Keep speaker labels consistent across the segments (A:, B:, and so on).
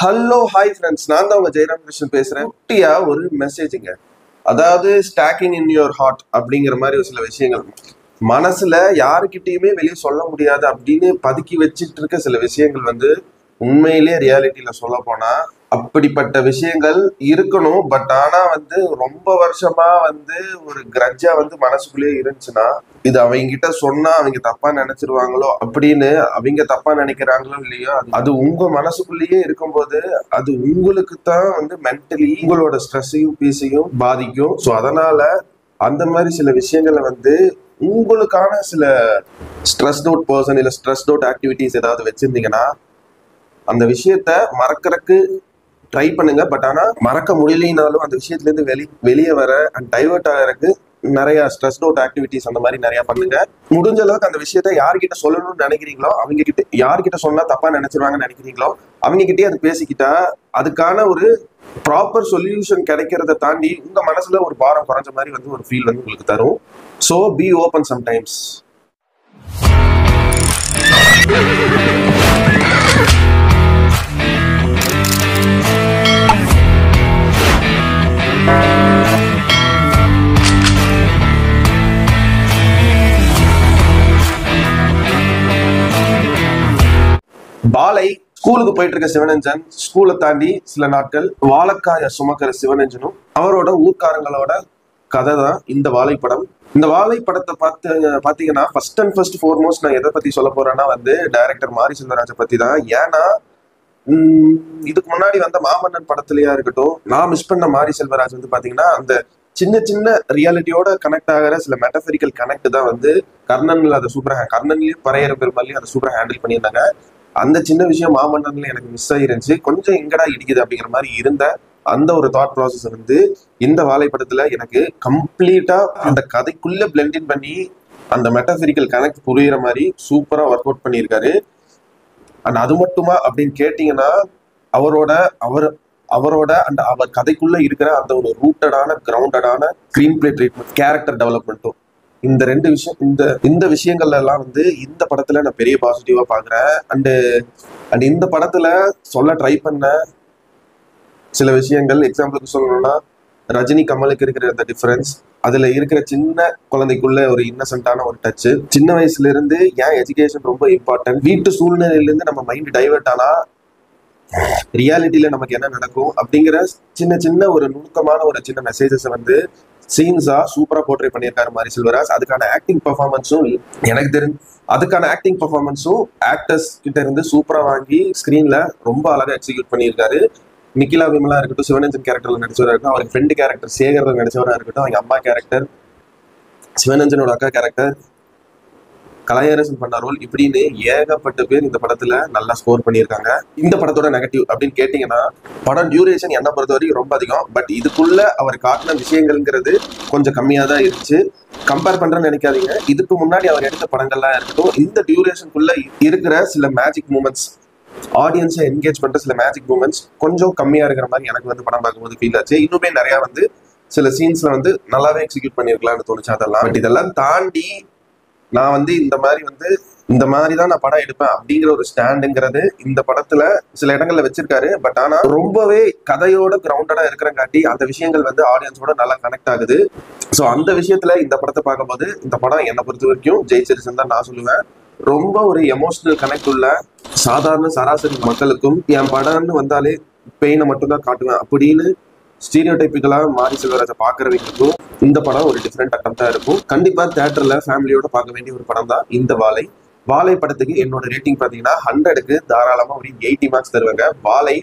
A: Hello hi friends, நான் தான் உங்க ஜெயராம் கிருஷ்ணன் பேசுறேன். குட்டியா ஒரு மெசேஜுங்க. அதாவது ஸ்டாக்கிங் இன் யுவர் ஹார்ட் அப்படிங்கிற மாதிரி ஒரு சில விஷயங்கள் மனசுல யாருக்கிட்டையுமே வெளியே சொல்ல முடியாது அப்படின்னு பதுக்கி வச்சுட்டு இருக்க சில விஷயங்கள் உண்மையிலேயே ரியாலிட்டியில சொல்ல போனா அப்படிப்பட்ட விஷயங்கள் இருக்கணும். பட் ஆனா ரொம்ப வருஷமா ஒரு கிரட்ஜா மனசுக்குள்ளேயே இருந்துச்சுன்னா இது அவங்க கிட்ட சொன்னா அவங்க தப்பா நினைச்சிருவாங்களோ அப்படின்னு அவங்க தப்பா நினைக்கிறாங்களோ இல்லையோ, அது உங்க மனசுக்குள்ளேயே இருக்கும்போது அது உங்களுக்கு தான் மென்டலி உங்களோட ஸ்ட்ரெஸ்ஸையும் பீஸையும் பாதிக்கும். ஸோ அதனால அந்த மாதிரி சில விஷயங்களை உங்களுக்கான சில ஸ்ட்ரெஸ் அவுட் பர்சன் இல்ல ஸ்ட்ரெஸ் அவுட் ஆக்டிவிட்டிஸ் ஏதாவது வச்சிருந்தீங்கன்னா அந்த விஷயத்த மறக்கறதுக்கு ட்ரை பண்ணுங்க. பட் ஆனா மறக்க முடியலைனாலும் அந்த விஷயத்துல இருந்து வெளியே வர அண்ட் டைவர்ட் ஆகிறதுக்கு நிறைய ஸ்ட்ரெஸ் அவுட் ஆக்டிவிட்டிஸ் அந்த மாதிரி நிறைய பண்ணுங்க. முடிஞ்ச அளவுக்கு அந்த விஷயத்த யார்கிட்ட சொல்லணும்னு நினைக்கிறீங்களோ அவங்க கிட்ட, யார்கிட்ட சொன்னா தப்பா நினைச்சிருவாங்கன்னு நினைக்கிறீங்களோ அவங்க கிட்டே அது பேசிக்கிட்டா அதுக்கான ஒரு ப்ராப்பர் சொல்யூஷன் கிடைக்கிறத தாண்டி உங்க மனசுல ஒரு பாரம் குறைஞ்ச மாதிரி ஒரு ஃபீல் உங்களுக்கு தரும். So be open sometimes. பாலை ஸ்கூலுக்கு போயிட்டு இருக்க சிவனஞ்சன் ஸ்கூலை தாண்டி சில நாட்கள் வாழைக்காய சுமக்கிற சிவனஞ்சனும் அவரோட ஊர்க்காரங்களோட கதை தான் இந்த வாழைப்படம். இந்த வாழைப்படத்தை பாத்தீங்கன்னா ஃபர்ஸ்ட் அண்ட் ஃபர்ஸ்ட் ஃபோர்மோஸ்ட் நான் எதை பத்தி சொல்ல போறேன்னா டைரக்டர் மாரி செல்வராஜை பத்தி தான். ஏன்னா இதுக்கு முன்னாடி மாமன்னன் படத்துலயா இருக்கட்டும், நான் மிஸ் பண்ண மாரி செல்வராஜ் பாத்தீங்கன்னா அந்த சின்ன சின்ன ரியாலிட்டியோட கனெக்ட் ஆகிற சில மெட்டபரிக்கல் கனெக்ட் தான் கர்ணன்ல அதை சூப்பரா, கர்ணன்லயும் பறையற பெருமாளையும் அதை சூப்பரா ஹேண்டில் பண்ணியிருந்தாங்க. அந்த சின்ன விஷயம் மாமன்னன்ல எனக்கு மிஸ் ஆயிருந்துச்சு. கொஞ்சம் எங்கடா இடிக்குது அப்படிங்கிற மாதிரி இருந்த அந்த ஒரு தாட் ப்ராசஸ் இந்த வாழைப்படத்துல எனக்கு கம்ப்ளீட்டா அந்த கதைக்குள்ள பிளெண்டின் பண்ணி அந்த மெட்டபரிக்கல் கனெக்ட் புரியுற மாதிரி சூப்பரா ஒர்க் அவுட் பண்ணியிருக்காரு. அண்ட் அது மட்டுமா அப்படின்னு கேட்டீங்கன்னா அவரோட அந்த அவர் கதைக்குள்ள இருக்கிற அந்த ஒரு ரூட்டடான கிரவுண்டடான ஸ்கிரீன் பிளே ட்ரீட்மெண்ட், கேரக்டர் டெவலப்மெண்ட்டும், இந்த ரெண்டு விஷயம் இந்த விஷயங்கள்ல எல்லாம் இந்த படத்துல நான் பெரிய பாசிட்டிவா பாக்குறேன். அண்ட் இந்த படத்துல சொல்ல ட்ரை பண்ண சில விஷயங்கள், எக்ஸாம்பிளுக்கு சொல்லணும்னா ரஜினி கமலுக்கு இருக்கிற அந்த டிஃபரன்ஸ், அதுல இருக்கிற சின்ன குழந்தைக்குள்ள ஒரு இன்னசென்ட்டான ஒரு டச்சு, சின்ன வயசுல இருந்து ஏன் எஜுகேஷன் ரொம்ப இம்பார்ட்டன்ட், வீட்டு சூழ்நிலையில இருந்து நம்ம மைண்ட் டைவர்ட் ஆனா ரியாலிட்டியில நமக்கு என்ன நடக்கும் அப்படிங்கிற சின்ன சின்ன ஒரு நுணுக்கமான ஒரு சின்ன மெசேஜஸ் சீன்ஸா சூப்பரா போர்ட்ரே பண்ணியிருக்காரு மாரி செல்வராஜ். அதுக்கான ஆக்டிங் பெர்ஃபார்மன்ஸும் எனக்கு தெரிஞ்சு ஆக்டர்ஸ் கிட்ட இருந்து சூப்பரா வாங்கி ஸ்கிரீன்ல ரொம்ப அழகா எக்ஸிக்யூட் பண்ணியிருக்காரு. நிக்கிலா விமலா இருக்கட்டும், சிவனஞ்சன் கேரக்டர்ல நடிச்சவரா இருக்கட்டும், அவருக்கு ஃப்ரெண்டு கேரக்டர் சேகர்ல நடிச்சவரா இருக்கட்டும், அவங்க அம்மா கேரக்டர், சிவனஞ்சனோட அக்கா கேரக்டர், கலையரசன் பண்ண ரோல், இப்படின்னு ஏகப்பட்ட பேர் இந்த படத்துல நல்லா ஸ்கோர் பண்ணியிருக்காங்க. இந்த படத்தோட நெகட்டிவ் அப்படின்னு கேட்டீங்கன்னா படம் டியூரேஷன் என்ன பொறுத்த வரைக்கும் ரொம்ப அதிகம். பட் இதுக்குள்ள அவர் காட்டின விஷயங்கள்ங்கிறது கொஞ்சம் கம்மியா தான் இருந்துச்சு. கம்பேர் பண்றேன்னு நினைக்காதீங்க. இதுக்கு முன்னாடி அவர் எடுத்த படங்கள்லாம் இருக்கட்டும், இந்த டியூரேஷனுக்குள்ள இருக்கிற சில மேஜிக் மூமெண்ட்ஸ், ஆடியன்ஸை என்கேஜ் பண்ற சில மேஜிக் மூமெண்ட்ஸ் கொஞ்சம் கம்மியா இருக்கிற மாதிரி எனக்கு படம் பார்க்கும்போது ஃபீல் ஆச்சு. இன்னுமே நிறைய சில சீன்ஸ்ல நல்லாவே எக்ஸிக்யூட் பண்ணிருக்கலாம்னு தோணுச்சு. அதெல்லாம் பட் இதெல்லாம் தாண்டி நான் இந்த மாதிரி தான் நான் படம் எடுப்பேன் அப்படிங்கிற ஒரு ஸ்டாண்டுங்கிறது இந்த படத்துல சில இடங்கள்ல வச்சிருக்காரு. பட் ஆனா ரொம்பவே கதையோட கிரவுண்டடா இருக்கிறங்காட்டி அந்த விஷயங்கள் ஆடியன்ஸோட நல்லா கனெக்ட் ஆகுது. ஸோ அந்த விஷயத்துல இந்த படத்தை பார்க்கும்போது இந்த படம் என்னை பொறுத்த வரைக்கும் ஜெயிச்சிருச்சுன்னு தான் நான் சொல்லுவேன். ரொம்ப ஒரு எமோஷனல் கனெக்ட் உள்ள சாதாரண சராசரி மக்களுக்கும் என் படம்னு வந்தாலே பெயினை மட்டும்தான் காட்டுவேன் அப்படின்னு ஸ்டீரியோடைப்பிக்கலா மாரி செல்வராஜை பாக்குறவங்களுக்கும் இந்த படம் ஒரு டிஃப்ரெண்ட் அட்டம்ப்டா இருக்கும். கண்டிப்பா தியேட்டர்ல ஃபேமிலியோட பார்க்க வேண்டிய ஒரு படம் தான் இந்த வாழை படத்துக்கு என்னோட ரேட்டிங் பாத்தீங்கன்னா 100க்கு தாராளமா ஒரு 80 மார்க்ஸ் தருவாங்க. வாழை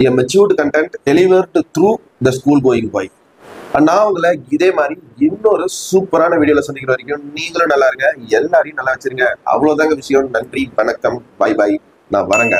A: a matured content delivered through the school going boy. நான் உங்களை இதே மாதிரி இன்னொரு சூப்பரான வீடியோல சந்திக்கிற வரைக்கும் நீங்களும் நல்லா இருங்க, எல்லாரையும் நல்லா வச்சிருங்க. அவ்வளவுதாங்க விஷயம். நன்றி, வணக்கம், பை பாய், நான் வரேங்க.